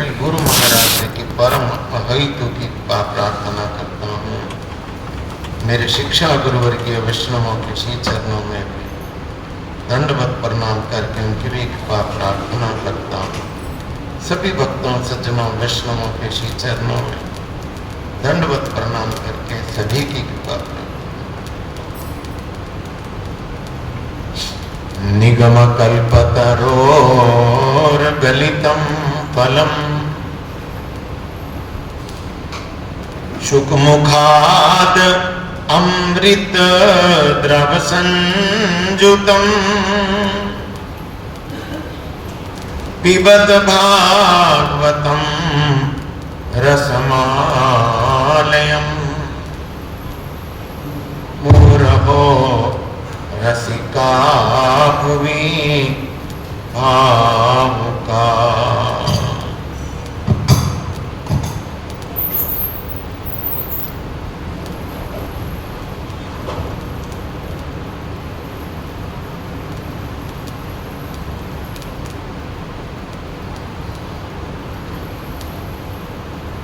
श्री गुरु महाराज जी की परम अहितु की प्रार्थना करता हूँ। मेरे शिक्षा गुरुवर के वैष्णवों के श्री चरणों में भी दंडवत प्रणाम करके उनकी भी कृपा प्रार्थना करता हूँ। सभी भक्तों सज्जनों वैष्णवों के श्री चरणों में दंडवत प्रणाम करके सभी की कृपा प्रार्थना। निगम कल्पतरोर गलितम फलम शुकमुखाद अमृत द्रव संजुतम पिबत भागवतम रसमालयम मुरहो रसिका भुवि भावुका।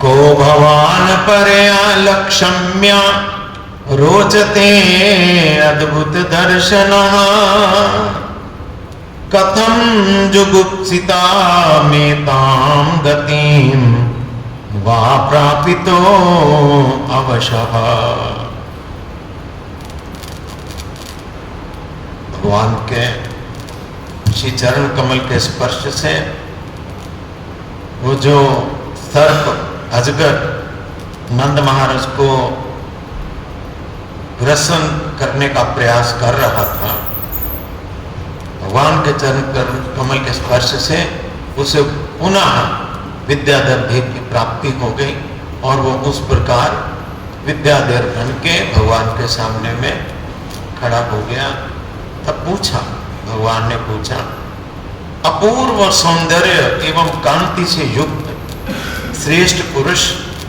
को भवान परया लक्षम्या रोचते अद्भुत दर्शनः कथं जुगुप्सिता मेतां गतिं वा प्रापितो अवशः। भगवान के श्री चरण कमल के स्पर्श से वो जो सर्प अजगर नंद महाराज को ग्रसन करने का प्रयास कर रहा था, भगवान के चरण कमल के स्पर्श से उसे पुनः विद्याधर भेद की प्राप्ति हो गई और वो उस प्रकार विद्याधर बन के भगवान के सामने में खड़ा हो गया। तब पूछा, भगवान ने पूछा, अपूर्व सौंदर्य एवं कांति से युक्त श्रेष्ठ पुरुष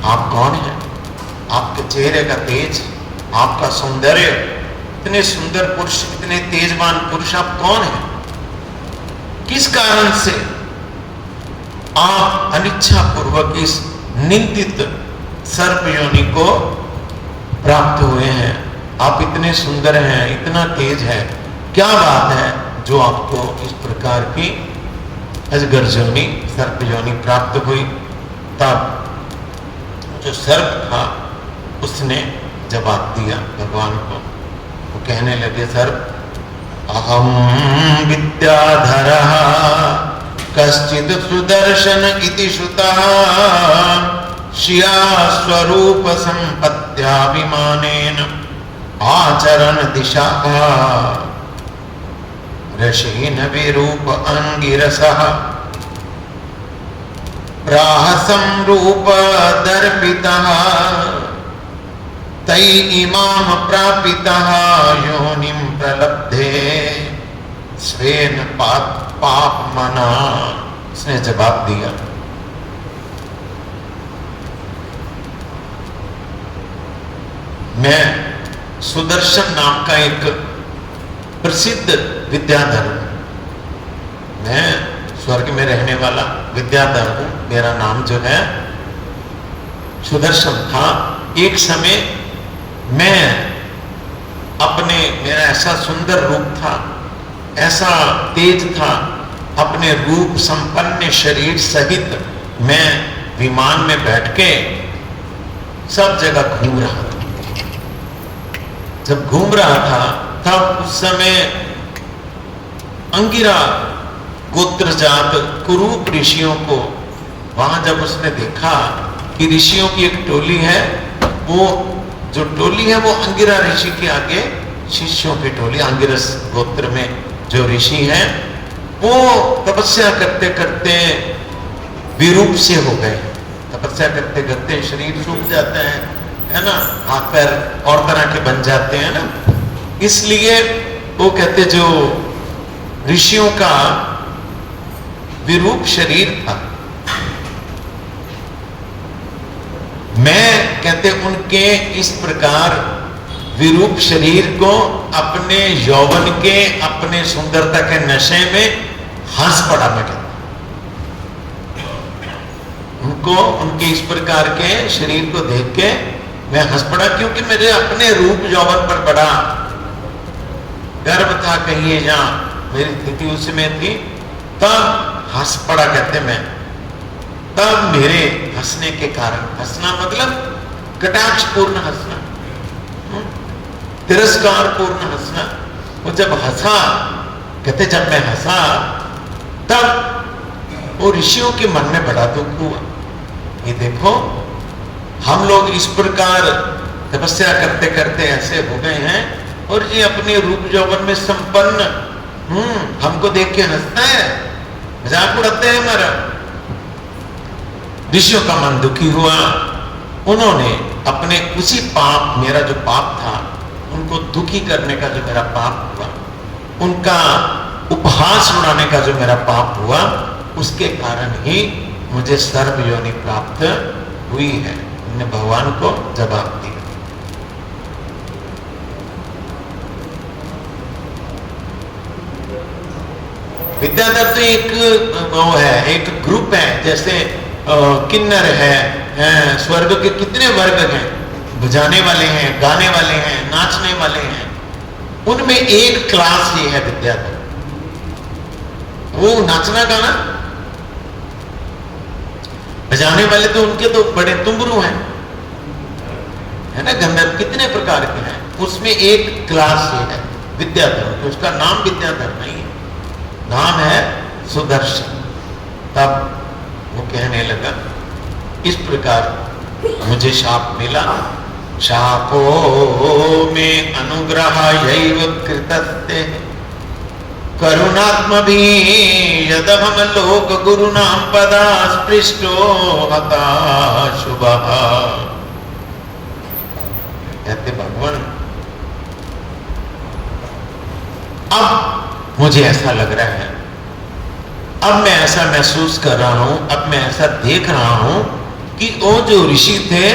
आप कौन हैं? आपके चेहरे का तेज, आपका सौंदर्य, इतने सुंदर पुरुष, इतने तेजवान पुरुष आप कौन हैं? किस कारण से आप अनिच्छा पूर्वक इस निंदित सर्प योनि को प्राप्त हुए हैं? आप इतने सुंदर हैं, इतना तेज है, क्या बात है जो आपको इस प्रकार की अजगर योनि सर्प योनि प्राप्त हुई? तब जो सर्प था उसने जवाब दिया भगवान को। वो कहने लगे, सर्प अहम विद्याधरः कश्चित् सुदर्शन इति श्रुतः श्रिया स्वरूप संपत्त्याभिमानेन आचरण दिशा ऋषीन् विरूप अंगिरसः प्राहसं रूप दर्पितः तै इमाम प्रापितः योनिं प्रलब्धे स्वेन पाप मना। उसने जवाब दिया, मैं सुदर्शन नाम का एक प्रसिद्ध विद्याधर हूं, मैं स्वर्ग में रहने वाला विद्याधर हूं, मेरा नाम जो है सुदर्शन था। एक समय मैं मेरा ऐसा सुंदर रूप था, ऐसा तेज था, अपने रूप संपन्न शरीर सहित मैं विमान में बैठ के सब जगह घूम रहा था। जब घूम रहा था तब उस समय अंगिरा गोत्र जात कुरूप ऋषियों को वहां जब उसने देखा कि ऋषियों की एक टोली है, वो जो टोली है वो अंगिरा ऋषि के आगे शिष्यों की टोली, अंगिरस गोत्र में जो ऋषि हैं वो तपस्या करते करते विरूप से हो गए। तपस्या करते करते शरीर सूख जाता है ना, हाथ पैर और तरह के बन जाते हैं ना, इसलिए वो कहते जो ऋषियों का विरूप शरीर था, मैं कहते उनके इस प्रकार विरूप शरीर को अपने यौवन के, अपने सुंदरता के नशे में हंस पड़ा। मैं कहता उनको उनके इस प्रकार के शरीर को देख के मैं हंस पड़ा, क्योंकि मेरे अपने रूप यौवन पर बड़ा गर्व था। कहिए जहां मेरी स्थिति उसमें थी, तब हंस पड़ा कहते मैं। तब मेरे हंसने के कारण, हंसना मतलब कटाक्षपूर्ण हंसना, तिरस्कार पूर्ण हंसना, वो जब हंसा, कहते जब मैं हंसा तब वो ऋषियों के मन में बड़ा दुख हुआ। ये देखो हम लोग इस प्रकार तपस्या करते करते ऐसे हो गए हैं और ये अपने रूप यौवन में संपन्न हमको देख के हंसता है, मजाक उड़ाते हैं हमारा। ऋषियों का मन दुखी हुआ। उन्होंने अपने उसी पाप, मेरा जो पाप था, उनको दुखी करने का जो मेरा पाप हुआ, उनका उपहास उड़ाने का जो मेरा पाप हुआ, उसके कारण ही मुझे सर्व योनि प्राप्त हुई है। उन्होंने भगवान को जवाब दिया। विद्याधर तो एक वो है, एक ग्रुप है, जैसे किन्नर है, स्वर्ग के कितने वर्ग हैं, बजाने वाले हैं, गाने वाले हैं, नाचने वाले हैं, उनमें एक क्लास ये है विद्याधर। वो नाचना गाना, बजाने वाले तो उनके तो बड़े तुमरू हैं, है ना, गंधर्व कितने प्रकार के हैं, उसमें एक क्लास ये है विद्याधर। तो उसका नाम विद्याधर नहीं है, नाम है सुदर्शन। तब वो कहने लगा इस प्रकार मुझे शाप मिला। शापो में अनुग्रह यैव कृतस्ते करुणात्म भी यदहम लोक गुरु नाम पदा स्पृष्टो हता शुभ। कहते भगवान अब मुझे ऐसा लग रहा है, अब मैं ऐसा महसूस कर रहा हूं, अब मैं ऐसा देख रहा हूं कि वो जो ऋषि थे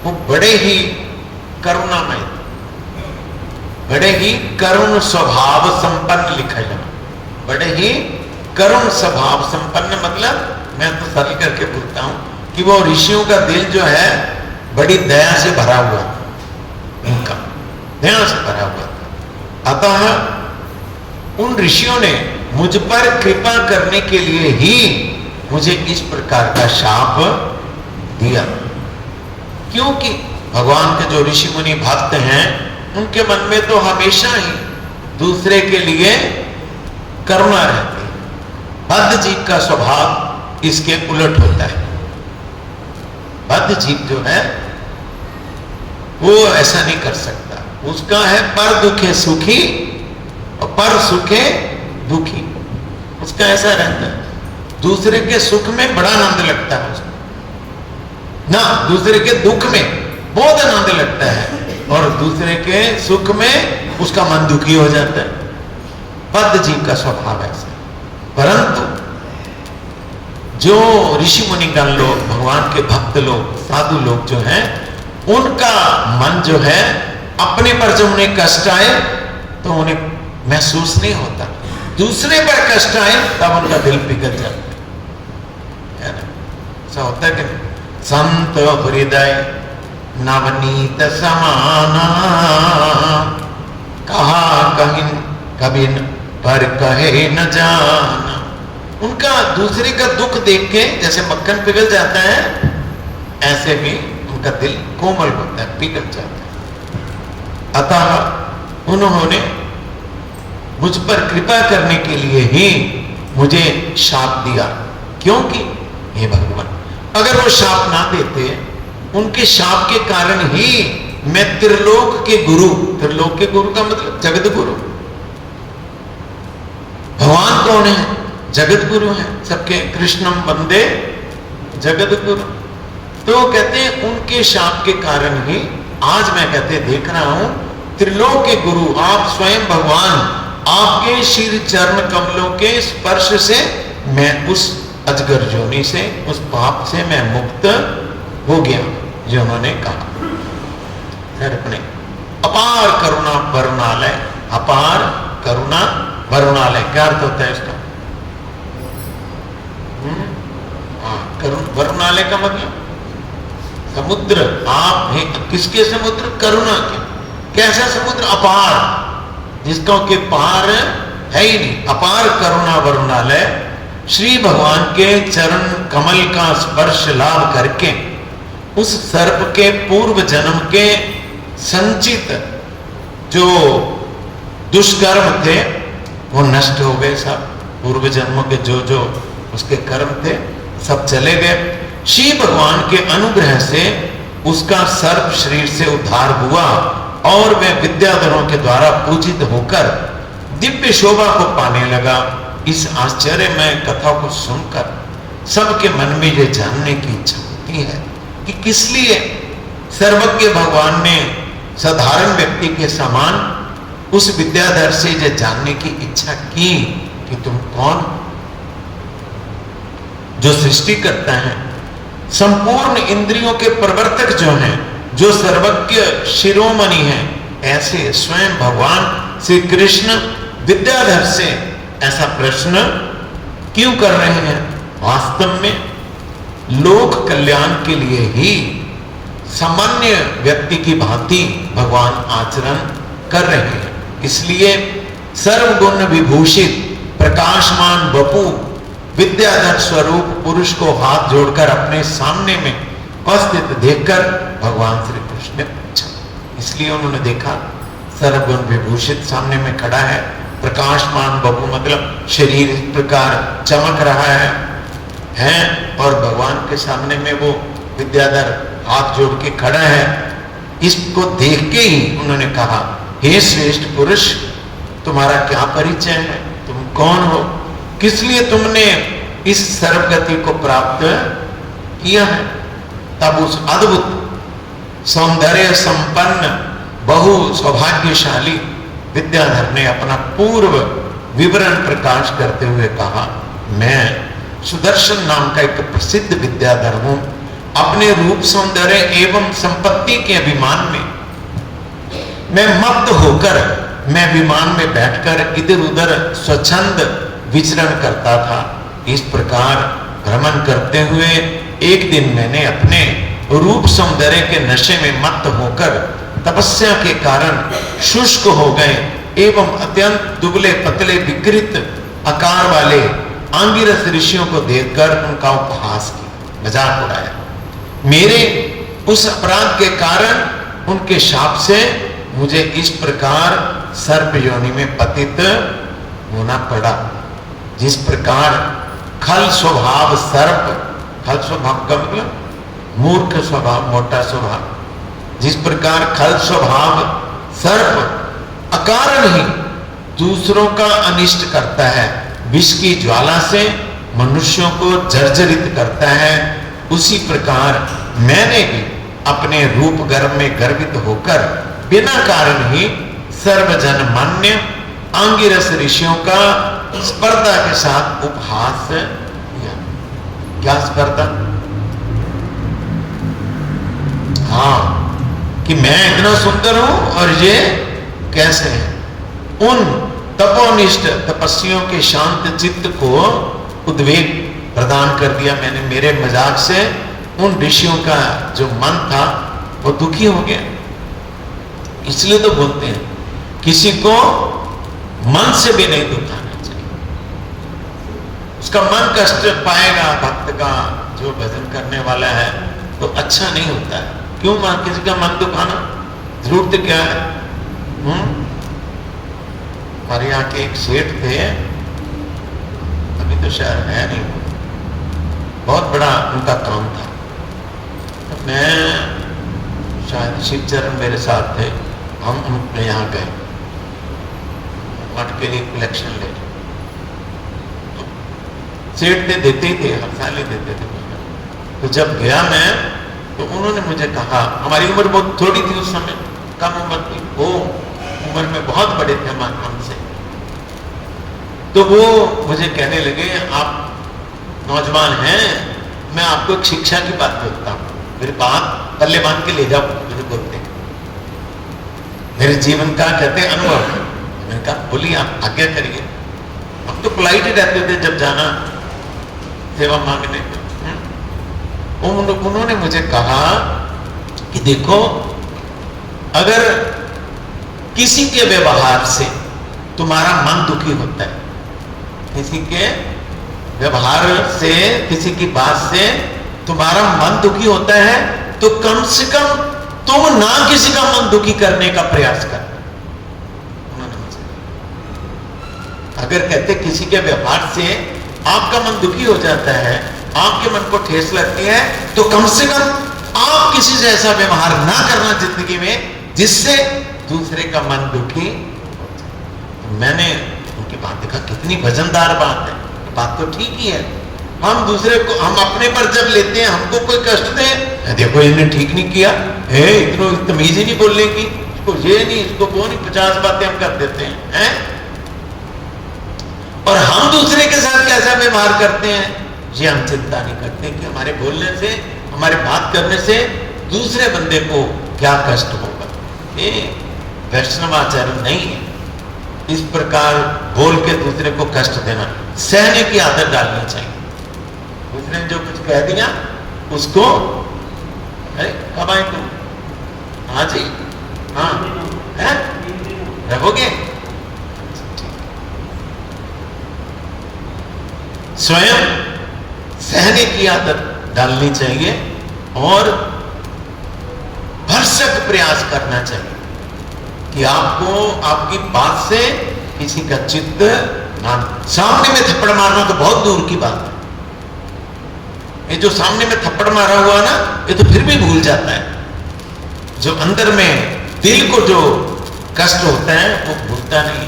वो बड़े ही करुणामय, बड़े ही करुण स्वभाव संपन्न लिखा जाए, बड़े ही करुण स्वभाव संपन्न, मतलब मैं तो सरल करके बोलता हूं कि वो ऋषियों का दिल जो है बड़ी दया से भरा हुआ था, उनका दया से भरा हुआ था। अतः उन ऋषियों ने मुझ पर कृपा करने के लिए ही मुझे इस प्रकार का शाप दिया, क्योंकि भगवान के जो ऋषि मुनि भक्त हैं उनके मन में तो हमेशा ही दूसरे के लिए करुणा रहती है। बद्ध जीव का स्वभाव इसके उलट होता है। बद्ध जीव जो है वो ऐसा नहीं कर सकता, उसका है पर दुखे सुखी और पर सुखे दुखी, उसका ऐसा रहता है। दूसरे के सुख में बड़ा आनंद लगता है उसको ना, दूसरे के दुख में बहुत आनंद लगता है, और दूसरे के सुख में उसका मन दुखी हो जाता है। बद्ध जीव का स्वभाव ऐसा। परंतु जो ऋषि मुनिगण लोग, भगवान के भक्त लोग, साधु लोग जो हैं, उनका मन जो है अपने पर जब उन्हें कष्ट आए तो उन्हें महसूस नहीं होता, दूसरे पर कष्ट आए तब उनका दिल पिघल जाता है ना। ऐसा होता है कि संत हृदय नवनीत समाना, कहा कहीं कभी पर कहे न जाना। उनका दूसरे का दुख देख के जैसे मक्खन पिघल जाता है, ऐसे भी उनका दिल कोमल होता है, पिघल जाता है। अतः उन्होंने मुझ पर कृपा करने के लिए ही मुझे शाप दिया, क्योंकि हे भगवान, अगर वो शाप ना देते, उनके शाप के कारण ही मैं त्रिलोक के गुरु, त्रिलोक के गुरु का मतलब जगत गुरु, भगवान कौन है? जगत गुरु है सबके, कृष्णम वंदे जगत गुरु। तो कहते हैं उनके शाप के कारण ही आज मैं कहते देख रहा हूं त्रिलोक के गुरु आप स्वयं भगवान, आपके श्री चरण कमलों के स्पर्श से मैं उस अजगर जोनी से, उस पाप से मैं मुक्त हो गया, जो उन्होंने कहा। फिर अपने अपार करुणा वरुणालय, अपार करुणा वरुणालय क्या अर्थ होता है इसका? करुण, वरुणालय का मतलब समुद्र। आप हैं किसके समुद्र? करुणा के। कैसा समुद्र? अपार, जिसका के पार है ही नहीं। अपार करुणा वरुणालय श्री भगवान के चरण कमल का स्पर्श लाभ करके उस सर्प के पूर्व जन्म के संचित जो दुष्कर्म थे वो नष्ट हो गए। सब पूर्व जन्मों के जो जो उसके कर्म थे सब चले गए। श्री भगवान के अनुग्रह से उसका सर्प शरीर से उद्धार हुआ और वह विद्याधरों के द्वारा पूजित होकर दिव्य शोभा को पाने लगा। इस आश्चर्यमय कथा को सुनकर सबके मन में यह जानने की इच्छा होती है कि किस लिए सर्वज्ञ भगवान ने साधारण व्यक्ति के समान उस विद्याधर से यह जानने की इच्छा की कि तुम कौन? जो सृष्टि करता है, संपूर्ण इंद्रियों के प्रवर्तक जो हैं, जो सर्वज्ञ शिरोमणि हैं, ऐसे स्वयं भगवान श्री कृष्ण विद्याधर से ऐसा प्रश्न क्यों कर रहे हैं? वास्तव में लोक कल्याण के लिए ही सामान्य व्यक्ति की भांति भगवान आचरण कर रहे हैं। इसलिए सर्वगुण विभूषित प्रकाशमान वपु विद्याधर स्वरूप पुरुष को हाथ जोड़कर अपने सामने में उपस्थित देखकर भगवान श्री कृष्ण ने पूछा। इसलिए उन्होंने देखा सर्वगुण विभूषित सामने में खड़ा है, प्रकाशमान वपु मतलब शरीर इस प्रकार चमक रहा है और भगवान के सामने में वो विद्याधर हाथ जोड़ के खड़ा है। इसको देख के ही उन्होंने कहा, हे श्रेष्ठ पुरुष, तुम्हारा क्या परिचय है? तुम कौन हो? किस लिए तुमने इस सर्वगति को प्राप्त किया है? तब उस अद्भुत सौंदर्य संपन्न बहु सौभाग्यशाली विद्याधर ने अपना पूर्व विवरण प्रकाश करते हुए कहा, मैं सुदर्शन नाम का एक प्रसिद्ध विद्याधर हूं। अपने रूप सौंदर्य एवं संपत्ति के अभिमान में मैं मत्त होकर मैं विमान में बैठकर इधर उधर स्वच्छंद विचरण करता था। इस प्रकार भ्रमण करते हुए एक दिन मैंने अपने रूप सौंदर्य के नशे में मत्त होकर तपस्या के कारण शुष्क हो गए एवं अत्यंत दुबले पतले विकृत आकार वाले आंगिरस ऋषियों को देखकर उनका उपहास किया, मजाक उड़ाया। मेरे उस अपराध के कारण उनके शाप से मुझे इस प्रकार सर्प योनि में पतित होना पड़ा। जिस प्रकार खल स्वभाव सर्प, खल स्वभाव का मतलब मूर्ख स्वभाव, मोटा स्वभाव, जिस प्रकार खल स्वभाव सर्प अकारण ही दूसरों का अनिष्ट करता है, विष की ज्वाला से मनुष्यों को जर्जरित करता है, उसी प्रकार मैंने भी अपने रूप गर्व में गर्वित होकर बिना कारण ही सर्वजन मान्य आंगिरस ऋषियों का स्पर्धा के साथ उपहास किया। क्या स्पर्धा? हाँ, कि मैं इतना सुंदर हूं और ये कैसे है। उन तपोनिष्ठ तपस्वियों के शांत चित्त को उद्वेग प्रदान कर दिया मैंने। मेरे मजाक से उन ऋषियों का जो मन था वो दुखी हो गया। इसलिए तो बोलते हैं किसी को मन से भी नहीं दुखाना चाहिए, उसका मन कष्ट पाएगा। भक्त का जो भजन करने वाला है तो अच्छा नहीं होता है। क्यों किसी का मन दुखाना? जरूरत क्या है? हमारे यहाँ के एक सेठ थे, अभी तो शायद है नहीं, बहुत बड़ा उनका काम था। तो मैं शायद शिवचरण मेरे साथ थे, हम उनके यहाँ गए मठ के लिए कलेक्शन ले। तो सेठ थे, देते ही थे, हर साल ही देते थे। तो जब गया मैं तो उन्होंने मुझे कहा, हमारी उम्र बहुत थोड़ी थी उस समय, कम उम्र थी, वो उम्र में बहुत बड़े थे हमसे। तो वो मुझे कहने लगे, आप नौजवान हैं, मैं आपको एक शिक्षा की बात बोलता हूँ, मेरी बात पल्ले बांध के ले जाओ। मुझे बोलते मेरे जीवन का कहते अनुभव। मैंने कहा बोलिए, आप आज्ञा करिए। हम तो पोलाइट ही रहते थे जब जाना सेवा मांगने को। उन्होंने मुझे कहा कि देखो, अगर किसी के व्यवहार से तुम्हारा मन दुखी होता है, किसी के व्यवहार से, किसी की बात से तुम्हारा मन दुखी होता है, तो कम से कम तुम ना किसी का मन दुखी करने का प्रयास कर। अगर कहते किसी के व्यवहार से आपका मन दुखी हो जाता है, आपके मन को ठेस लगती है, तो कम से कम आप किसी से ऐसा व्यवहार ना करना जिंदगी में जिससे दूसरे का मन दुखी। तो मैंने उनकी बात देखा, कितनी वजनदार बात है, बात तो ठीक ही है। हम दूसरे को, हम अपने पर जब लेते हैं, हमको कोई कष्ट दे, देखो इसने ठीक नहीं किया, इतना तमीज ही नहीं बोलने की, इसको ये नहीं, इसको वो नहीं, 50 बातें हम कर देते हैं। और हम दूसरे के साथ कैसा व्यवहार करते हैं, ये हम चिंता नहीं करते कि हमारे बोलने से, हमारे बात करने से दूसरे बंदे को क्या कष्ट होगा। ये वैष्णवाचरण नहीं है, इस प्रकार बोल के दूसरे को कष्ट देना। सहने की आदत डालनी चाहिए। दूसरे ने जो कुछ कह दिया उसको, अरे कब आए तुम? हाँ जी, हाँ है, रहोगे? स्वयं सहने की आदत डालनी चाहिए और भरसक प्रयास करना चाहिए कि आपको आपकी बात से किसी का चित्त ना। सामने में थप्पड़ मारना तो बहुत दूर की बात है। ये जो सामने में थप्पड़ मारा हुआ ना, ये तो फिर भी भूल जाता है। जो अंदर में दिल को जो कष्ट होता है वो भूलता नहीं,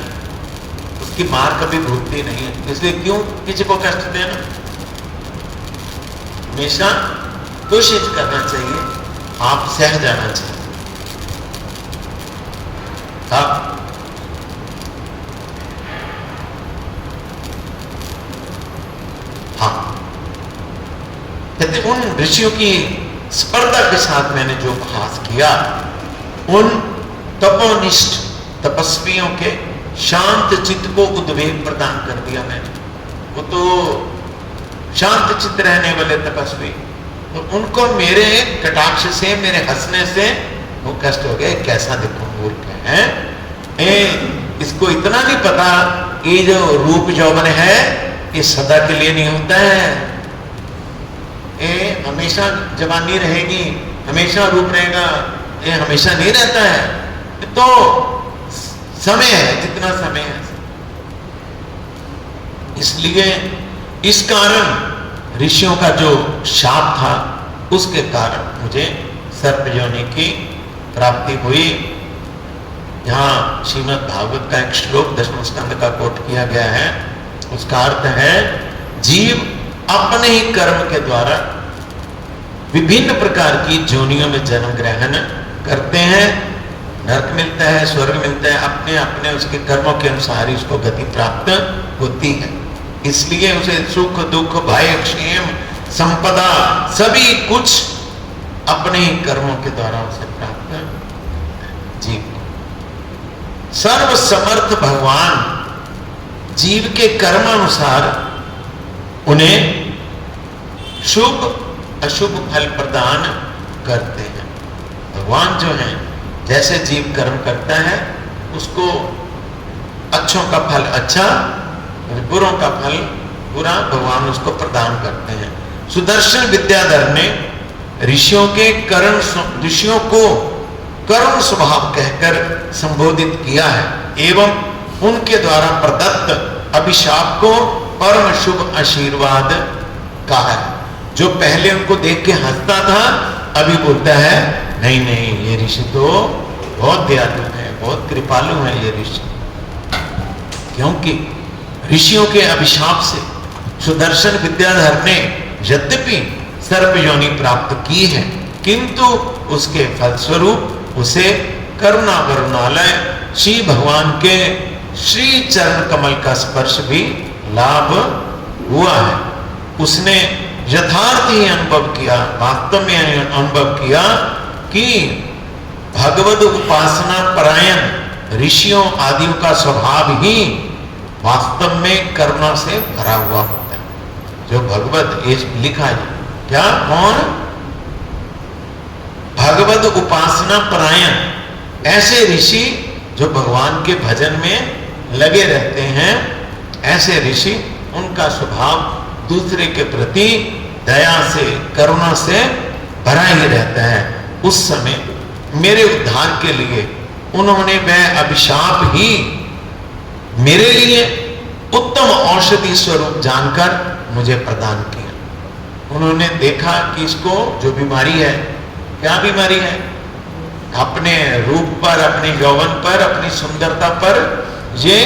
उसकी मार कभी भूलती नहीं है। इसलिए क्यों किसी को कष्ट देना। हमेशा कोशिश करना चाहिए, आप सह जाना चाहिए। हाँ, कहते उन ऋषियों की स्पर्धा के साथ मैंने जो अभ्यास किया, उन तपोनिष्ठ तपस्वियों के शांत चित्त को उद्वेग प्रदान कर दिया मैंने। वो तो शांत चित्त रहने वाले तपस्वी, तो उनको मेरे कटाक्ष से, मेरे हंसने से वो कष्ट हो गया। कैसा देखो मूर्ख है, इसको इतना नहीं पता ये जो रूप यौवन है ये सदा के लिए नहीं होता है, ये हमेशा जवानी रहेगी, हमेशा रूप रहेगा, ये हमेशा नहीं रहता है। तो समय है, जितना समय है। इसलिए इस कारण ऋषियों का जो शाप था, उसके कारण मुझे सर्प योनि की प्राप्ति हुई। यहाँ श्रीमद् भागवत का एक श्लोक 10वें स्कंद का कोट किया गया है। उसका अर्थ है, जीव अपने ही कर्म के द्वारा विभिन्न प्रकार की योनियों में जन्म ग्रहण करते हैं। नरक मिलता है, स्वर्ग मिलता है, अपने अपने उसके कर्मों के अनुसार ही उसको गति प्राप्त होती है। इसलिए उसे सुख दुख भय क्षेम संपदा सभी कुछ अपने ही कर्मों के द्वारा उसे प्राप्त। जीव सर्व समर्थ भगवान जीव के कर्म अनुसार उन्हें शुभ अशुभ फल प्रदान करते हैं। भगवान जो है, जैसे जीव कर्म करता है उसको अच्छों का फल अच्छा, बुरों का फल बुरा भगवान उसको प्रदान करते हैं। सुदर्शन विद्याधर ने ऋषियों को करुण स्वभाव कहकर संबोधित किया है एवं उनके द्वारा प्रदत्त अभिशाप को परम शुभ आशीर्वाद कहा है। जो पहले उनको देख के हंसता था, अभी बोलता है नहीं नहीं, ये ऋषि तो बहुत दयालु है, बहुत कृपालु है ये ऋषि। क्योंकि ऋषियों के अभिशाप से सुदर्शन विद्याधर ने यद्यपि सर्प योनि प्राप्त की है, किंतु उसके फलस्वरूप उसे करुणा वरुणालय श्री भगवान के श्री चरण कमल का स्पर्श भी लाभ हुआ है। उसने यथार्थ ही अनुभव किया, वास्तव में अनुभव किया कि भगवद उपासना परायण ऋषियों आदियों का स्वभाव ही वास्तव में करुणा से भरा हुआ होता है। जो भगवत ये लिखा है क्या, कौन भगवद उपासना परायण ऐसे ऋषि जो भगवान के भजन में लगे रहते हैं, ऐसे ऋषि, उनका स्वभाव दूसरे के प्रति दया से, करुणा से भरा ही रहता है। उस समय मेरे उद्धार के लिए उन्होंने वह अभिशाप ही मेरे लिए उत्तम औषधि स्वरूप जानकर मुझे प्रदान किया। उन्होंने देखा कि इसको जो बीमारी है, क्या बीमारी है, अपने रूप पर, अपने यौवन पर, अपनी सुंदरता पर ये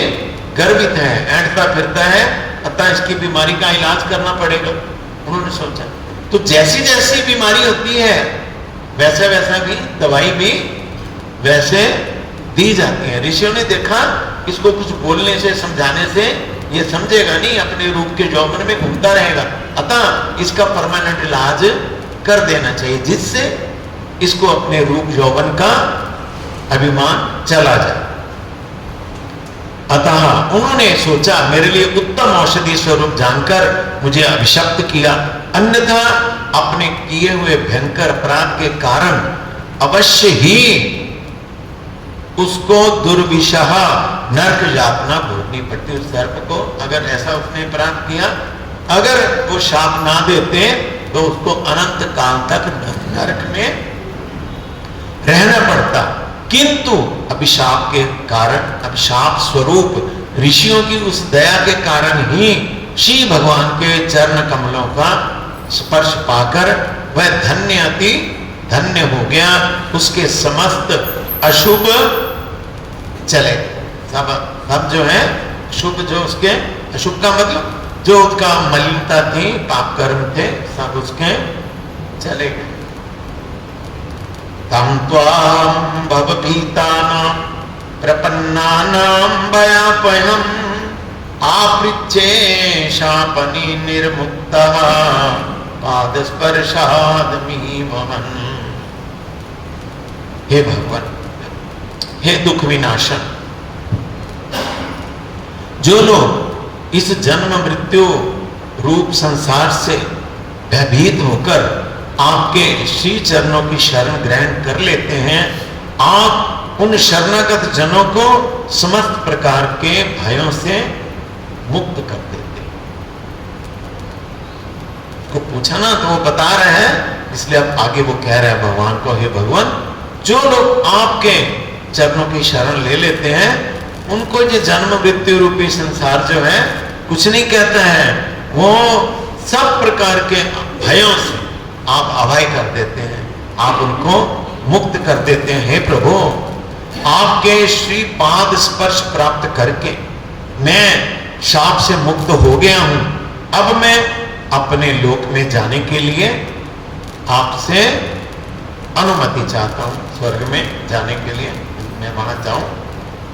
गर्वित है, ऐंठता फिरता है, अतः इसकी बीमारी का इलाज करना पड़ेगा। उन्होंने सोचा तो जैसी जैसी बीमारी होती है वैसा वैसा भी दवाई भी वैसे दी जाती है। ऋषियों ने देखा इसको कुछ बोलने से, समझाने से ये समझेगा नहीं, अपने रूप के यौवन में घूमता रहेगा, अतः इसका परमानेंट इलाज कर देना चाहिए, जिससे इसको अपने रूप यौवन का अभिमान चला जाए। अतः उन्होंने सोचा मेरे लिए उत्तम औषधि स्वरूप जानकर मुझे अभिशप्त किया, अन्यथा अपने किए हुए भयंकर अपराध के कारण अवश्य ही उसको दुर्विशः नरक यातना भोगनी पड़ती। उस सर्प को अगर ऐसा उसने अपराध किया, अगर वो शाप ना देते तो उसको अनंत काल तक नरक में रहना पड़ता। किंतु अभिशाप के कारण, अभिशाप स्वरूप ऋषियों की उस दया के कारण ही श्री भगवान के चरण कमलों का स्पर्श पाकर वह धन्य, अति धन्य हो गया। उसके समस्त अशुभ चले, सब जो है शुभ, जो उसके अशुभ का मतलब जो उसका मलिनता थी, पाप कर्म थे, सब उसके चले गए। तम त्वां भवभीतानां प्रपन्नानां भयापहम् आपृच्छे शापनि निर्मुक्तः पादस्पर्शाद् मीमहन्। हे भगवान, हे दुख विनाशन, जो लोग इस जन्म मृत्यु रूप संसार से भयभीत होकर आपके श्री चरणों की शरण ग्रहण कर लेते हैं, आप उन शरणागत जनों को समस्त प्रकार के भयों से मुक्त कर देते हैं। को पूछा ना तो वो बता रहे हैं, इसलिए अब आगे वो कह रहे हैं भगवान को, हे भगवान, जो लोग आपके चरणों की शरण ले लेते हैं उनको ये जन्म मृत्यु रूपी संसार जो है कुछ नहीं कहता है, वो सब प्रकार के भयों से आप अभय कर देते हैं, आप उनको मुक्त कर देते हैं। हे प्रभु, आपके श्री पाद स्पर्श प्राप्त करके मैं शाप से मुक्त हो गया हूं। अब मैं अपने लोक में जाने के लिए आपसे अनुमति चाहता हूं, स्वर्ग में जाने के लिए मैं वहां जाऊं,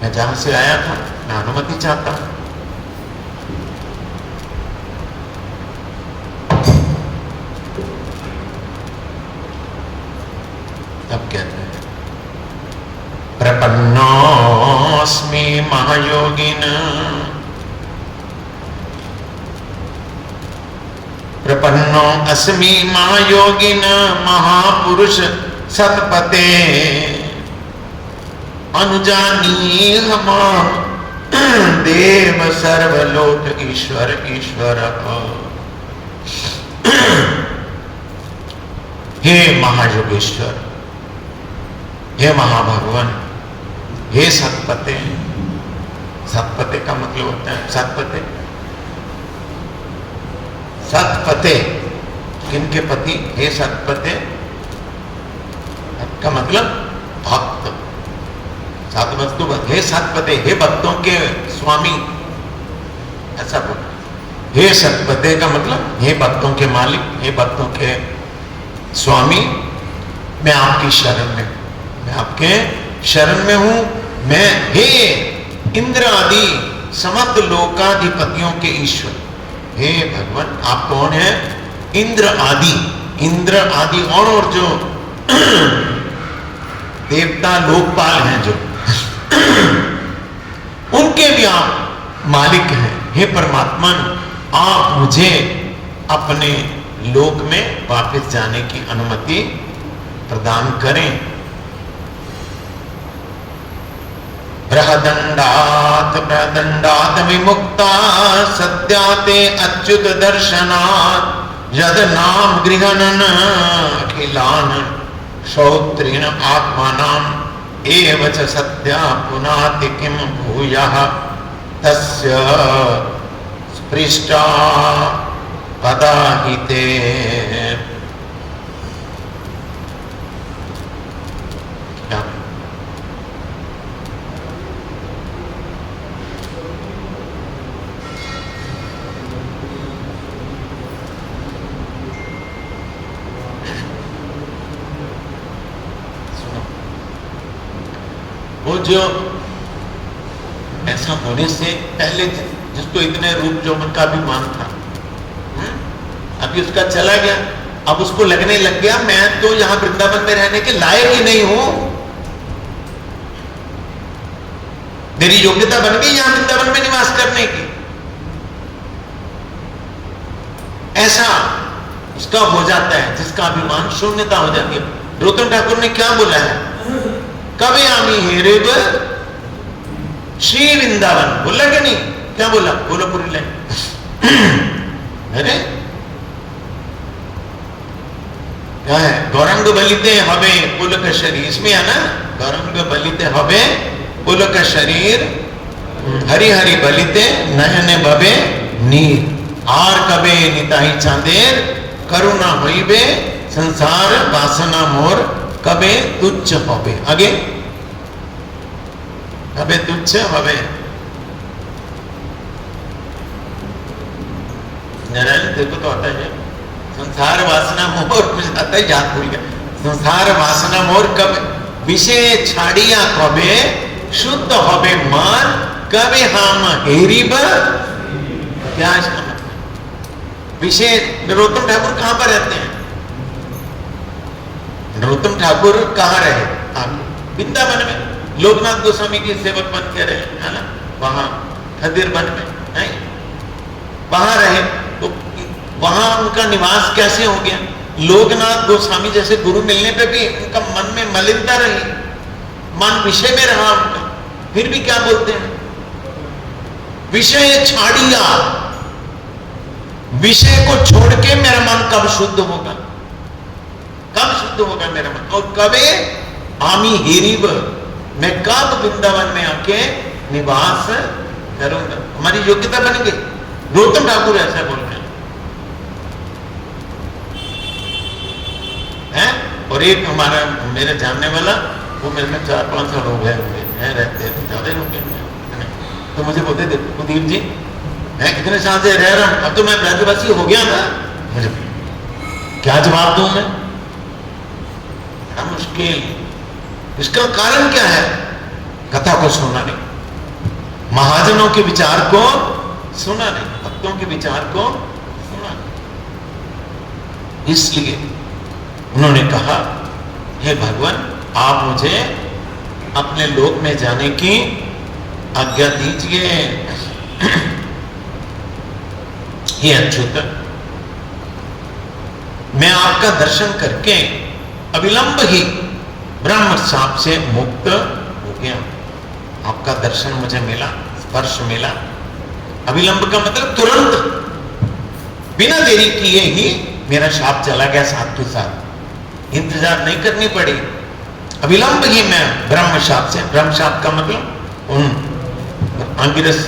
मैं जहां से आया था, मैं अनुमति चाहता हूं। अब कहते हैं प्रपन्नोस्मि महायोगिन, प्रपन्नो अस्मि महायोगिन महापुरुष सतपते अनुजानीह मां देव सर्वलोक ईश्वर ईश्वर। हे महायोगेश्वर, हे महाभगवान, हे सतपते। सतपते का मतलब होता है, सतपते, सतपते किनके पति? हे सतपते का मतलब भक्त, सात वस्तु। हे सतपते, हे भक्तों के स्वामी, ऐसा बोल। हे सतपते का मतलब हे भक्तों के मालिक, हे भक्तों के स्वामी, मैं आपकी शरण में, मैं आपके शरण में हूं। मैं हे इंद्र आदि समस्त लोकाधिपतियों के ईश्वर, हे भगवान, आप कौन है? इंद्र आदि, इंद्र आदि और जो देवता लोकपाल हैं जो उनके भी आप मालिक हैं। हे परमात्मा, आप मुझे अपने लोक में वापस जाने की अनुमति प्रदान करें। बृहदंडात विमुक्ता सत्याते अच्युत दर्शनात् यद नाम गृहणन अखिलान श्रोत्रिण आत्मानाम एवच सत्या पुनाति किम भूयः तस्य स्पृष्टा पदाहिते। वो जो ऐसा होने से पहले जिसको इतने रूप जोमन का भी मान था, अभी उसका चला गया, अब उसको लगने लग गया मैं तो यहां वृंदावन में रहने के लायक ही नहीं हूं। मेरी योग्यता बन गई यहां वृंदावन में निवास करने की, ऐसा उसका हो जाता है, जिसका अभिमान शून्यता हो जाती है। नरोत्तम ठाकुर ने क्या बोला है, कभी आमी हेरेब श्री वृंदावन, बोला कि नहीं, क्या बोला, बोलो पूरी लाइन। अरे क्या है, गौरंग बलिते हवे पुलक शरीर, इसमें है ना, गौरंग बलिते हवे पुलक शरीर हरि हरि बलिते नयने बबे नीर आर कबे निताई चांदेर करुणा होइबे संसार वासना मोर कबे तुच्छ होबे। आगे कबे तुच्छ होबे, नारायण देखो तो आता है संसार वासना मोर, मुझे आता है याद भूल गया, संसार वासना मोर कब विषय छाड़िया कबे शुद्ध होबे मान कबे हम हेरीब। क्या इसका मतलब, विषय, नरोत्तम ठाकुर कहां पर रहते हैं, नरोत्तम ठाकुर कहां रहे, आप वृंदावन में, लोकनाथ गोस्वामी की सेवक बन के रहे, है ना, वहां खदीर वन में, नहीं वहां रहे, तो वहां उनका निवास कैसे हो गया। लोकनाथ गोस्वामी जैसे गुरु मिलने पे भी उनका मन में मलिनता रही, मन विषय में रहा उनका, फिर भी क्या बोलते हैं, विषय छाड़िया, विषय को छोड़ के मेरा मन कब शुद्ध होगा, कब शुद्ध होगा मेरा मन, और कबे आमी हेरीब, मैं कब वृंदावन में आके निवास करूंगा, हमारी योग्यता बन गई। नरोत्तम ठाकुर ऐसा बोल रहे हैं। और एक हमारा मेरे जानने वाला, वो मेरे में 4-5 साल हो गए होंगे रहते, ज्यादा ही हो गए, तो मुझे बोलते थे कुलदीप जी मैं कितने साल से रह रहा हूं, अब तो मैं ब्रजवासी हो गया था, मुझे क्या जवाब दूं मैं, बड़ा मुश्किल। इसका कारण क्या है, कथा को सुना नहीं, महाजनों के विचार को सुना नहीं, भक्तों के विचार को सुना नहीं। इसलिए उन्होंने कहा हे भगवान आप मुझे अपने लोक में जाने की आज्ञा दीजिए। हे अच्युत मैं आपका दर्शन करके अविलंब ही ब्रह्म शाप से मुक्त हो गया, आपका दर्शन मुझे मिला, स्पर्श मिला। अविलंब का मतलब तुरंत, बिना देरी किए ही मेरा शाप चला गया, साथ के साथ इंतजार नहीं करनी पड़ी, अविलंब ही मैं ब्रह्म शाप से, ब्रह्म शाप का मतलब उन अंगिरस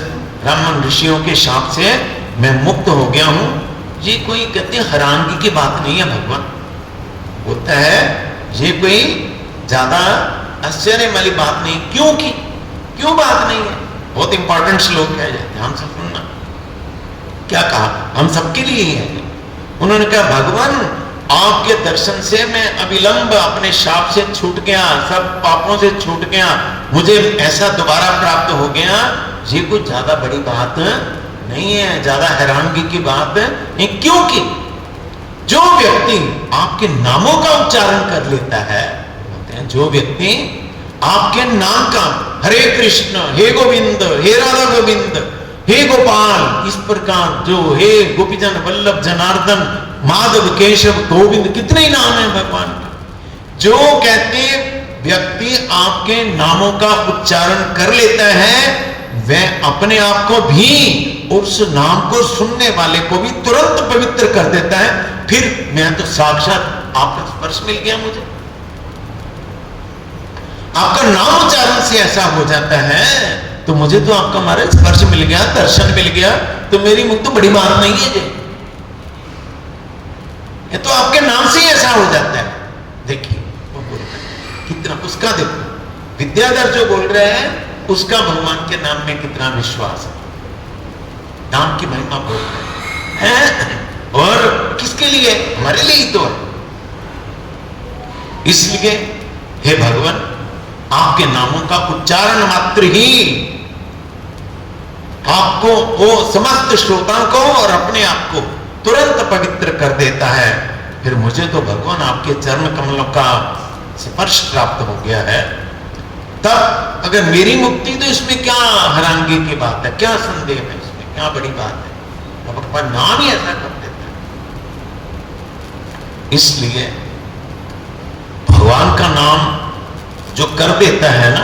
ब्राह्मण ऋषियों के शाप से मैं मुक्त हो गया हूं। ये कोई कहते हैरानगी की बात नहीं है, भगवान बोलता है ये कोई ज्यादा आश्चर्य वाली बात नहीं, क्योंकि क्यों बात नहीं है, बहुत इंपॉर्टेंट श्लोक है, ध्यान से सुनना। क्या कहा, हम सबके लिए ही है। उन्होंने कहा भगवान आपके दर्शन से मैं अविलंब अपने शाप से छूट गया, सब पापों से छूट गया, मुझे ऐसा दोबारा प्राप्त हो गया, ये कुछ ज्यादा बड़ी बात नहीं है, ज्यादा हैरानगी की बात नहीं, क्योंकि जो व्यक्ति आपके नामों का उच्चारण कर लेता है, जो व्यक्ति आपके नाम का हरे कृष्ण, हे गोविंद, हे राधा गोविंद, हे गोपाल, इस प्रकार जो हे गोपीजन वल्लभ जनार्दन माधव केशव गोविंद, कितने ही नाम है भगवान के, जो कहते व्यक्ति आपके नामों का उच्चारण कर लेता है, वह अपने आप को भी उस नाम को सुनने वाले को भी तुरंत पवित्र कर देता है। फिर मैं तो साक्षात आपका स्पर्श मिल गया, मुझे आपका नाम उच्चारण से ऐसा हो जाता है, तो मुझे तो आपका महाराज स्पर्श मिल गया, दर्शन मिल गया, तो मेरी मुझे तो बड़ी बात नहीं है जी, ये तो आपके नाम से ही ऐसा हो जाता है। देखिए वो बोल रहे हैं कितना, उसका देखो विद्याधर जो बोल रहे हैं उसका भगवान के नाम में कितना विश्वास है, नाम की महिमा बोल रहे हैं। और किसके लिए? हमारे लिए ही तो है। इसलिए हे भगवान, आपके नामों का उच्चारण मात्र ही आपको, वो समस्त श्रोताओं को और अपने आप को तुरंत पवित्र कर देता है। फिर मुझे तो भगवान आपके चरण कमलों का स्पर्श प्राप्त हो गया है। तब अगर मेरी मुक्ति, तो इसमें क्या हैरानगी की बात है, क्या संदेह है इसमें, क्या बड़ी बात है? तो भगवान नाम ही ऐसा कर देता है। इसलिए भगवान का नाम जो कर देता है ना,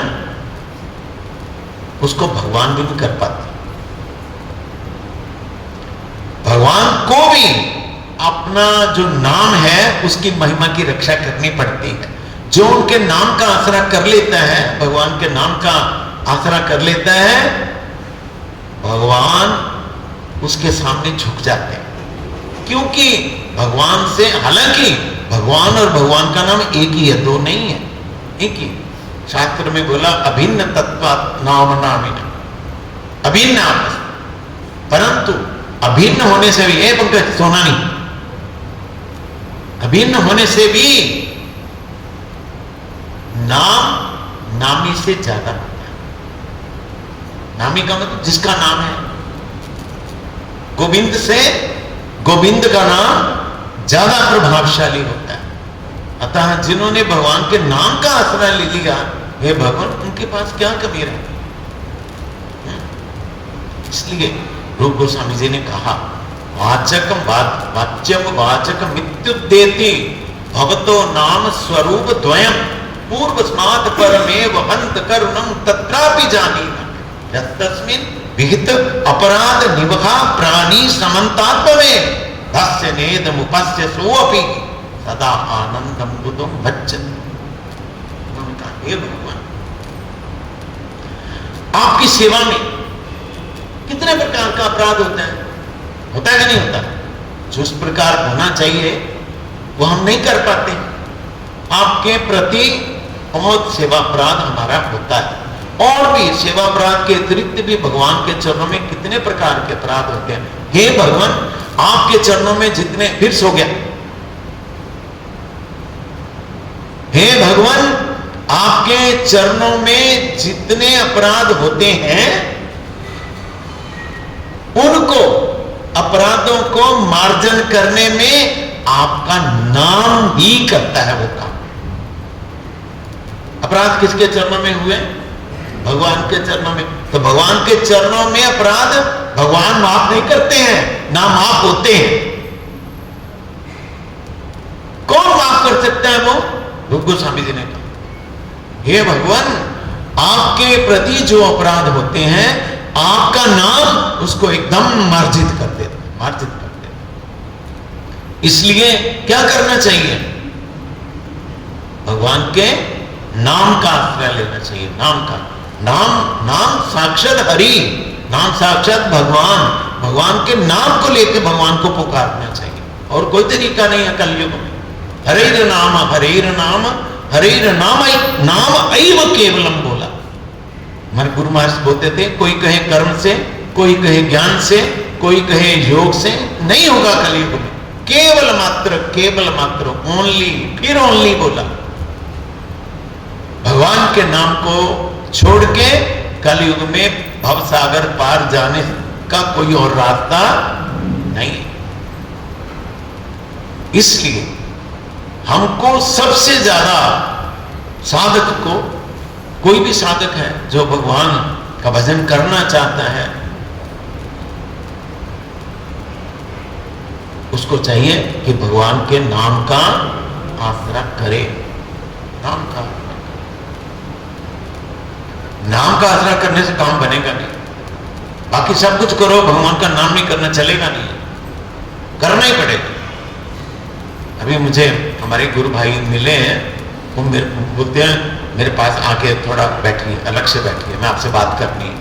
उसको भगवान भी नहीं कर पाते। भगवान को भी अपना जो नाम है उसकी महिमा की रक्षा करनी पड़ती है। जो उनके नाम का आसरा कर लेता है, भगवान के नाम का आसरा कर लेता है, भगवान उसके सामने झुक जाते हैं। क्योंकि भगवान से, हालांकि भगवान और भगवान का नाम एक ही है, दो नहीं है, एक ही। शास्त्र में बोला अभिन्न तत्व नाम नामिन, अभिन्न आपस, परंतु अभिन्न होने से भी, ए पंकज सोना नहीं, अभिन्न होने से भी नाम नामी से ज्यादा होता है। नामी का मतलब जिसका नाम है, गोविंद से, गोविंद का नाम ज्यादा प्रभावशाली होता है। अतः जिन्होंने भगवान के नाम का आसरा ले लिया, हे भगवान, उनके पास क्या कमी रहती। इसलिए रूप गोस्वामी जी ने कहा, वाचकम वाच्यम वाचकम इत्युदेति भवतो नाम स्वरूप द्वयम पूर्वस्मात् परमेव हंत करुणम तत्रापि जानीना यस्तस्मिन् विहित अपराध निवहा प्राणी समन्तात्मवे भस्य नेदम उपस्य सोऽपि सदा आनंदम बुद्धम भज्जति। उन्होंने कहा, हे भगवान, आपकी सेवा में कितने प्रकार का अपराध होता है कि नहीं होता? जो इस प्रकार होना चाहिए वो हम नहीं कर पाते। आपके प्रति बहुत सेवा अपराध हमारा होता है, और भी सेवा अपराध के अतिरिक्त भी भगवान के चरणों में कितने प्रकार के अपराध होते हैं। हे भगवान, आपके चरणों में जितने, फिर सो गया, हे भगवान, आपके चरणों में जितने अपराध होते हैं, उनको, अपराधों को मार्जन करने में आपका नाम ही करता है वो काम। अपराध किसके चरणों में हुए? भगवान के चरणों में। तो भगवान के चरणों में अपराध भगवान माफ नहीं करते हैं, ना माफ होते हैं। कौन माफ कर सकता है? वो रूप गोस्वामी जी ने कहा, हे भगवान, आपके प्रति जो अपराध होते हैं, आपका नाम उसको एकदम मार्जित कर देता, मार्जित कर देता। इसलिए क्या करना चाहिए? भगवान के नाम का आश्रय लेना चाहिए। नाम का, नाम साक्षात हरि, नाम साक्षात भगवान, भगवान के नाम को लेकर भगवान को पुकारना चाहिए। और कोई तरीका नहीं है कलयुग में। हरेर नाम हरेर नाम हरेर नाम ऐव केवलम बोला। हमारे गुरु महाराज बोलते थे, कोई कहे कर्म से, कोई कहे ज्ञान से, कोई कहे योग से, नहीं होगा कलयुग में। केवल मात्र ओनली, फिर ओनली बोला। भगवान के नाम को छोड़ के कलयुग में भवसागर पार जाने का कोई और रास्ता नहीं। इसलिए हमको सबसे ज्यादा, साधक को, कोई भी साधक है जो भगवान का भजन करना चाहता है, उसको चाहिए कि भगवान के नाम का आसरा करे। करने से काम बनेगा नहीं। बाकी सब कुछ करो, भगवान का नाम नहीं करना चलेगा नहीं, करना ही पड़ेगा। अभी मुझे हमारे गुरु भाई मिले हैं, वो मेरे बोलते हैं मेरे पास आके थोड़ा बैठिए, अलग से बैठिए, मैं आपसे बात करनी है।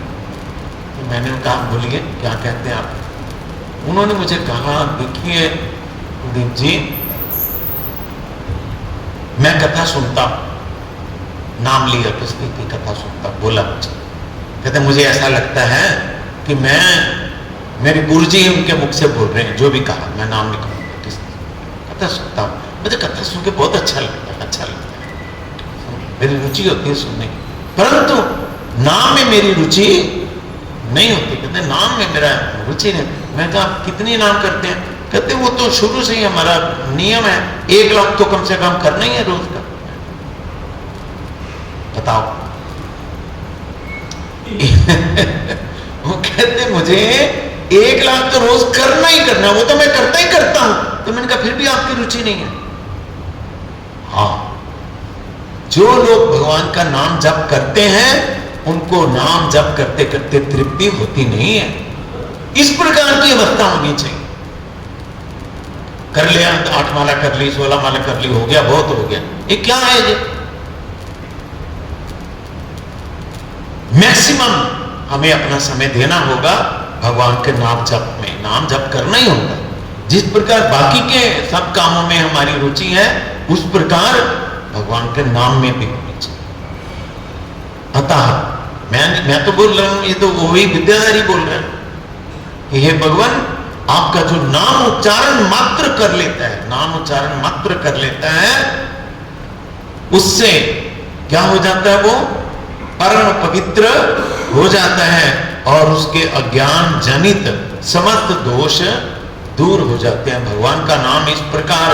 तो मैंने कहा बोलिए क्या कहते हैं आप। उन्होंने मुझे कहा देखिए कुलदीप जी, मैं कथा सुनता हूं, नाम लिया कृष्ण की कथा सुनता, बोला मुझे, कहते मुझे ऐसा लगता है कि मैं, मेरे गुरु जी उनके मुख से बोल रहे हैं, जो भी कहा, मैं नाम नहीं कहूँगा, कथा सुनता हूँ, मुझे कथा सुन के बहुत अच्छा लगता है, अच्छा लगता है, मेरी रुचि होती है सुनने की, परंतु नाम में मेरी रुचि नहीं होती। कहते नाम में मेरा रुचि नहीं। मैं कहा कितनी नाम करते हैं? कहते वो तो शुरू से ही हमारा नियम है, 1 लाख तो कम से कम करना ही है रोज का। बताओ वो कहते मुझे 1 लाख तो रोज करना ही करना, वो तो मैं करता ही करता हूं। तो मैंने कहा फिर भी आपकी रुचि नहीं है। हाँ, जो लोग भगवान का नाम जप करते हैं उनको नाम जप करते करते तृप्ति होती नहीं है। इस प्रकार की अवस्था होनी चाहिए। कर लिया 8 माला कर ली, 16 माला कर ली, हो गया, बहुत हो गया, ये क्या है? ये मैक्सिमम हमें अपना समय देना होगा भगवान के नाम जप में। नाम जप करना ही होगा। जिस प्रकार बाकी के सब कामों में हमारी रुचि है, उस प्रकार भगवान के नाम में भी होनी चाहिए। अतः मैं तो बोल रहा हूं, ये तो वही विद्याधरी बोल रहे हैं कि हे भगवान, आपका जो नाम उच्चारण मात्र कर लेता है, नाम उच्चारण मात्र कर लेता है, उससे क्या हो जाता है? वो परम पवित्र हो जाता है और उसके अज्ञान जनित समस्त दोष दूर हो जाते हैं। भगवान का नाम इस प्रकार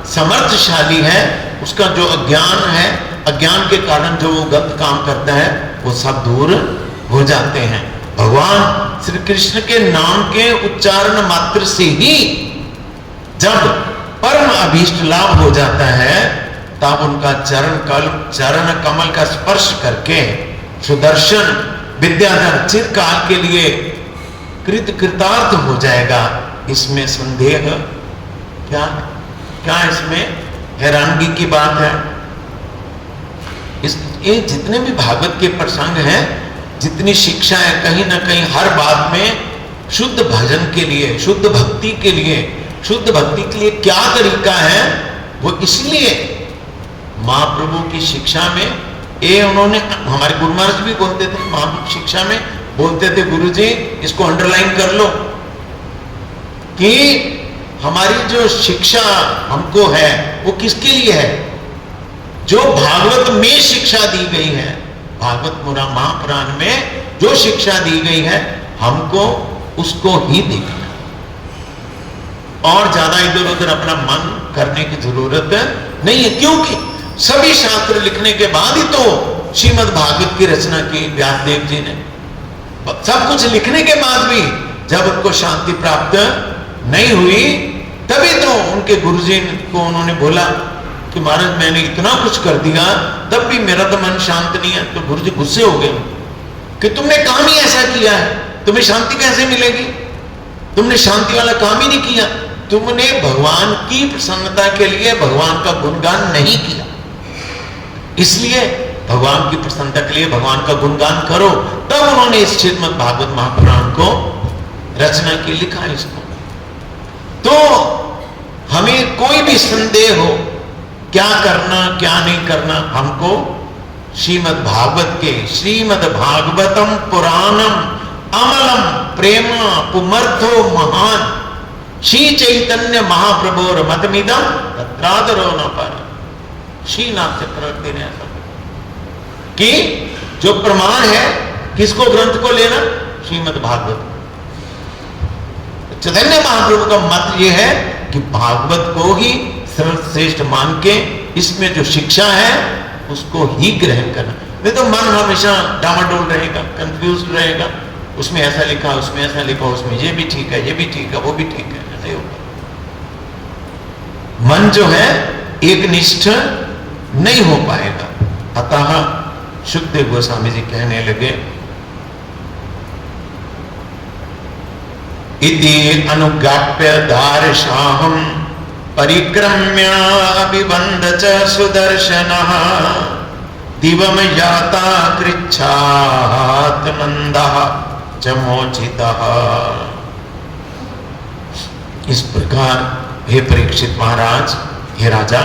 समर्थशाली है, उसका जो अज्ञान है, अज्ञान के कारण जो वो गलत काम करता है, वो सब दूर हो जाते हैं। भगवान श्री कृष्ण के नाम के उच्चारण मात्र से ही जब परम अभीष्ट लाभ हो जाता है, तब उनका चरण कमल का स्पर्श करके सुदर्शन विद्याधर चिरकाल के लिए कृतार्थ हो जाएगा। इसमें संदेह क्या? क्या इसमें हैरानगी की बात है? ये जितने भी भागवत के प्रसंग हैं, जितनी शिक्षा है, कहीं ना कहीं हर बात में शुद्ध भजन के लिए, शुद्ध भक्ति के लिए, शुद्ध भक्ति के लिए क्या तरीका है, वो इसलिए महाप्रभु की शिक्षा में ये उन्होंने, हमारे गुरु महाराज भी बोलते थे, महाप्रभु शिक्षा में बोलते थे, गुरुजी इसको अंडरलाइन कर लो कि हमारी जो शिक्षा हमको है वो किसके लिए है? जो भागवत में शिक्षा दी गई है, भागवत महापुराण में जो शिक्षा दी गई है, हमको उसको ही देखना, और ज्यादा इधर उधर अपना मन करने की जरूरत नहीं है। क्योंकि सभी शास्त्र लिखने के बाद ही तो श्रीमद् भागवत की रचना की व्यासदेव जी ने। सब कुछ लिखने के बाद भी जब उनको शांति प्राप्त नहीं हुई, तभी तो उनके गुरुजी को उन्होंने बोला कि महाराज मैंने इतना कुछ कर दिया, तब भी मेरा तो मन शांत नहीं है। तो गुरुजी गुस्से हो गए कि तुमने काम ही ऐसा किया है, तुम्हें शांति कैसे मिलेगी? तुमने शांति वाला काम ही नहीं किया, तुमने भगवान की प्रसन्नता के लिए भगवान का गुणगान नहीं किया। इसलिए भगवान की प्रसन्नता के लिए भगवान का गुणगान करो। तब उन्होंने इस श्रीमद् भागवत महापुराण को रचना की, लिखा इसको। तो हमें कोई भी संदेह हो क्या करना क्या नहीं करना, हमको श्रीमद् भागवत के श्रीमद् भागवतम पुराणम अमलम प्रेमा पुमर्थो महान श्री चैतन्य महाप्रभुर मतमिदम तत्रादरो न पर। श्रीनाथ चक्रवर्ती ने ऐसा कि जो प्रमाण है, किसको ग्रंथ को लेना? श्रीमद् भागवत। चैतन्य महाप्रभु का मत यह है कि भागवत को ही सर्वश्रेष्ठ मान के इसमें जो शिक्षा है उसको ही ग्रहण करना। नहीं तो मन हमेशा डामाडोल रहेगा, कंफ्यूज रहेगा, उसमें ऐसा लिखा, उसमें ऐसा लिखा, उसमें ये भी ठीक है, ये भी ठीक है, वो भी ठीक है, ऐसा ही होगा। मन जो है एक निष्ठ नहीं हो पाएगा। अतः सुखदेव गोस्वामी जी कहने लगे इति अनुज्ञाप्य दार्शाहं परिक्रम्य अभिवन्द च सुदर्शनः दिवम याता कृच्छात्मन्दः च मोचितः। इस प्रकार हे परीक्षित महाराज, हे राजा,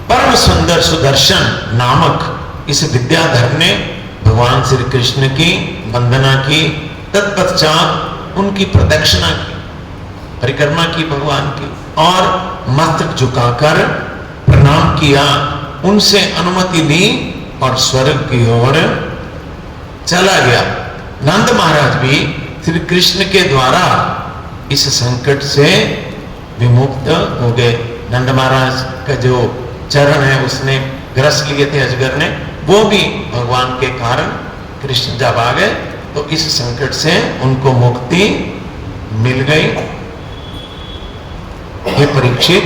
परम सुंदर सुदर्शन नामक इस विद्याधर ने भगवान श्री कृष्ण की वंदना की, तत्पश्चात उनकी प्रदक्षिणा की, परिक्रमा की भगवान की, और मस्तक झुकाकर प्रणाम किया, उनसे अनुमति ली और स्वर्ग की ओर चला गया। नंद महाराज भी श्री कृष्ण के द्वारा इस संकट से विमुक्त हो गए। नंद महाराज का जो चरण है उसने ग्रस लिए थे अजगर ने, वो भी भगवान के कारण कृष्ण जब आ गए तो इस संकट से उनको मुक्ति मिल गई। हे परीक्षित,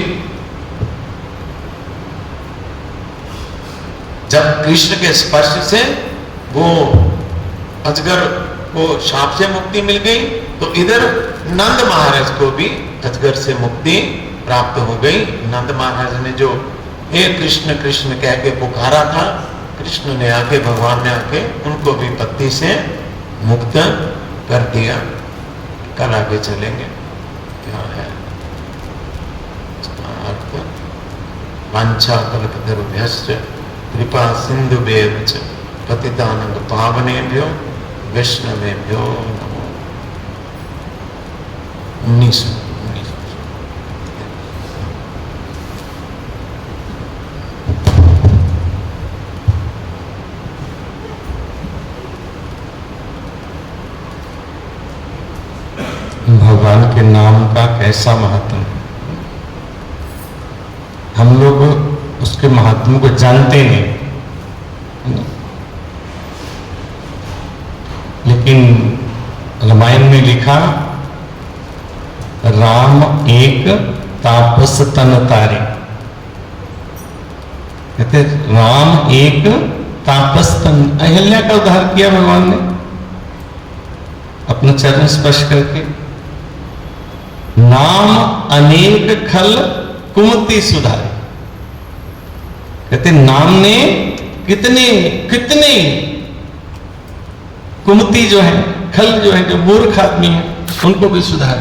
जब कृष्ण के स्पर्श से वो अजगर को शाप से मुक्ति मिल गई, तो इधर नंद महाराज को भी अजगर से मुक्ति प्राप्त हो गई। नंद महाराज ने जो हे कृष्ण कृष्ण कह के पुकारा था, कृष्ण ने आके, भगवान ने आके उनको भी विपत्ति से मुक्त कर दिया। कल आगे चलेंगे। क्या है वांछा कल्पतरुभ्यश्च कृपा सिंधुभ्येव च पतितानंग पावनेभ्यो वैष्णवेभ्यो नमो। 19 भगवान के नाम का कैसा महत्व, हम लोग उसके महात्म को जानते नहीं, लेकिन रामायण में लिखा राम एक तापस तन तारे, कहते राम एक तापस तन। अहिल्या का उद्धार किया भगवान ने अपना चरण स्पर्श करके। नाम अनेक खल कुमति सुधारे, कहते नाम ने कितने कितने कुमति जो है, खल जो है, जो मूर्ख आदमी है, उनको भी सुधार।